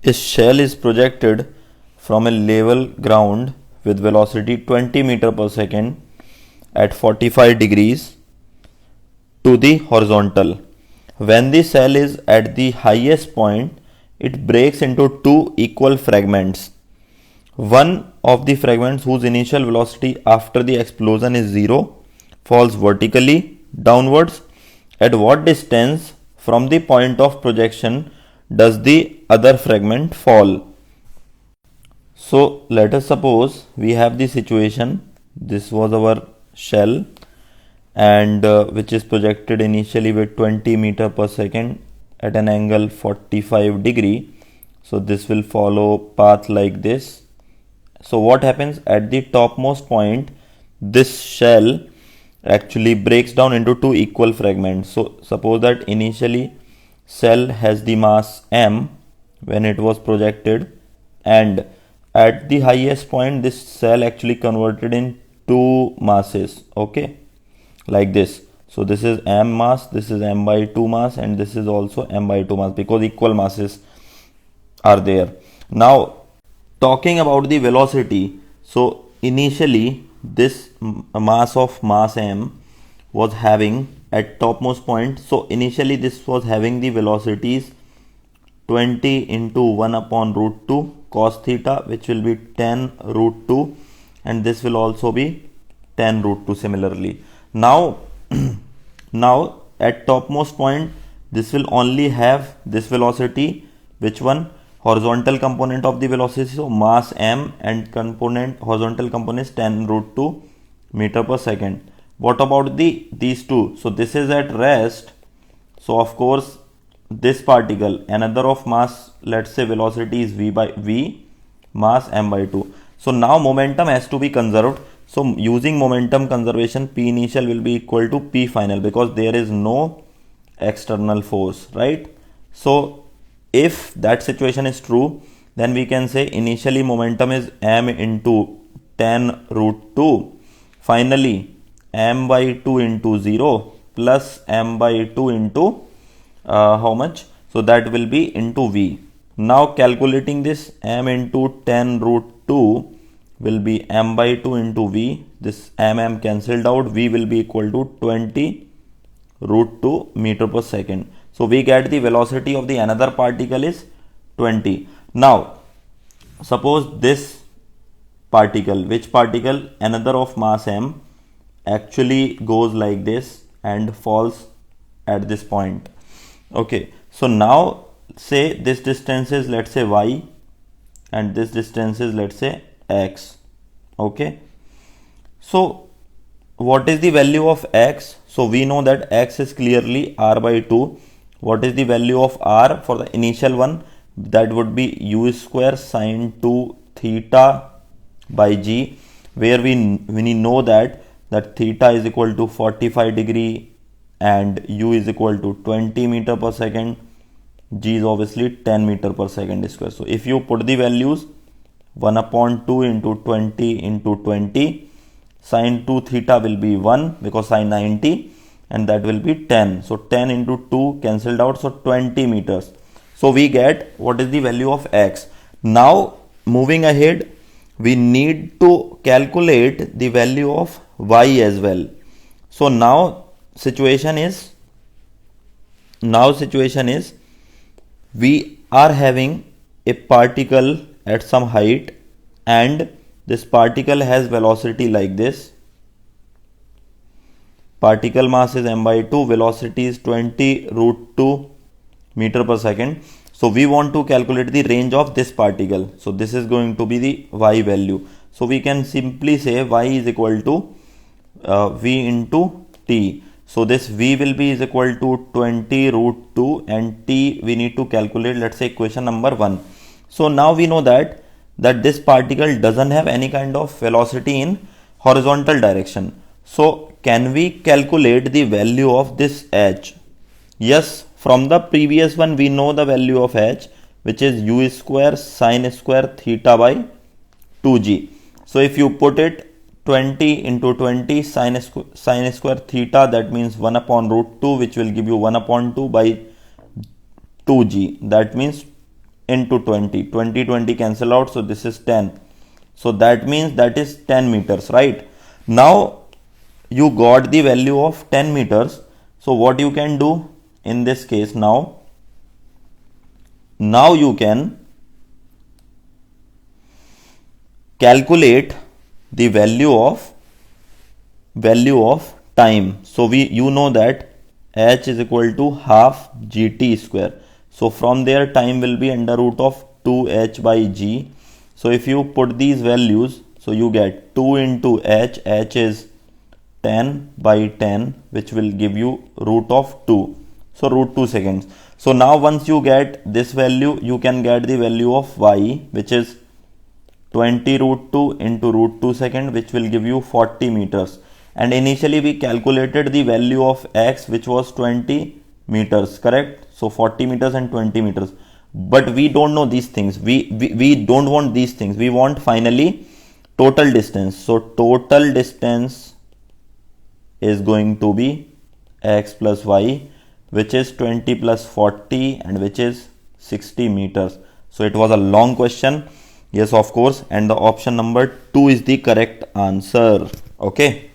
A shell is projected from a level ground with velocity 20 meter per second at 45 degrees to the horizontal. When the shell is at the highest point, it breaks into two equal fragments. One of the fragments whose initial velocity after the explosion is 0 falls vertically downwards. At what distance from the point of projection does the other fragment fall? So let us suppose we have the situation. This was our shell, and which is projected initially with 20 meter per second at an angle 45 degree. So this will follow path like this. So what happens at the topmost point? This shell actually breaks down into two equal fragments. So suppose that initially shell has the mass m when it was projected, and at the highest point this shell actually converted in two masses, okay, like this. So this is m mass, this is m by 2 mass, and this is also m by 2 mass, because equal masses are there. Now talking about the velocity, so initially this mass of mass m was having at topmost point, so initially this was having the velocities 20 into 1 upon root 2 cos theta, which will be 10 root 2, and this will also be 10 root 2 similarly. Now now at topmost point this will only have this velocity, which one? Horizontal component of the velocity, so mass m, and component, horizontal component is 10 root 2 meter per second. What about these two? So this is at rest, so of course this particle, another of mass, let's say velocity is v by v, mass m by 2. So now momentum has to be conserved. So using momentum conservation, P initial will be equal to P final, because there is no external force, right? So if that situation is true, then we can say initially momentum is m into 10 root 2, finally m by 2 into 0 plus m by 2 into how much? So that will be into v. Now calculating this, m into 10 root 2 will be m by 2 into v. This m cancelled out, v will be equal to 20 root 2 meter per second. So we get the velocity of the another particle is 20. Now suppose this particle, which particle? Another of mass m, actually goes like this and falls at this point. Okay, so now say this distance is, let's say, y, and this distance is, let's say, x. Okay, so what is the value of x? So we know that x is clearly r by 2. What is the value of r for the initial one? That would be u square sine 2 theta by g, where we know that theta is equal to 45 degree and u is equal to 20 meter per second. G is obviously 10 meter per second square. So if you put the values, 1 upon 2 into 20 into 20, sine 2 theta will be 1 because sine 90, and that will be 10. So 10 into 2 cancelled out, so 20 meters. So we get what is the value of x. Now moving ahead, we need to calculate the value of y as well. So now situation is we are having a particle at some height, and this particle has velocity like this. Particle mass is m by 2, velocity is 20 root 2 meter per second. So we want to calculate the range of this particle. So this is going to be the y value. So we can simply say y is equal to v into t. So this v will be is equal to 20 root 2, and t we need to calculate, let's say, equation number 1. So now we know that this particle doesn't have any kind of velocity in horizontal direction. So can we calculate the value of this h? Yes, from the previous one we know the value of h, which is u square sine square theta by 2g. So if you put it 20 into 20 sine square theta, that means 1 upon root 2, which will give you 1 upon 2 by 2g. That means into 20. 20 cancel out, so this is 10. So that means that is 10 meters, right? Now you got the value of 10 meters. So what you can do in this case, now you can calculate the value of time. So you know that h is equal to half gt square. So from there time will be under root of 2h by g. So if you put these values, so you get 2 into h is 10 by 10, which will give you root of 2. So root 2 seconds. So now once you get this value, you can get the value of y, which is 20 root 2 into root 2 second, which will give you 40 meters. And initially we calculated the value of x, which was 20 meters, correct? So 40 meters and 20 meters. But we don't know these things. We don't want these things. We want finally total distance. So total distance is going to be x plus y, which is 20 plus 40 and which is 60 meters. So it was a long question. Yes, of course. And the option number 2 is the correct answer. Okay.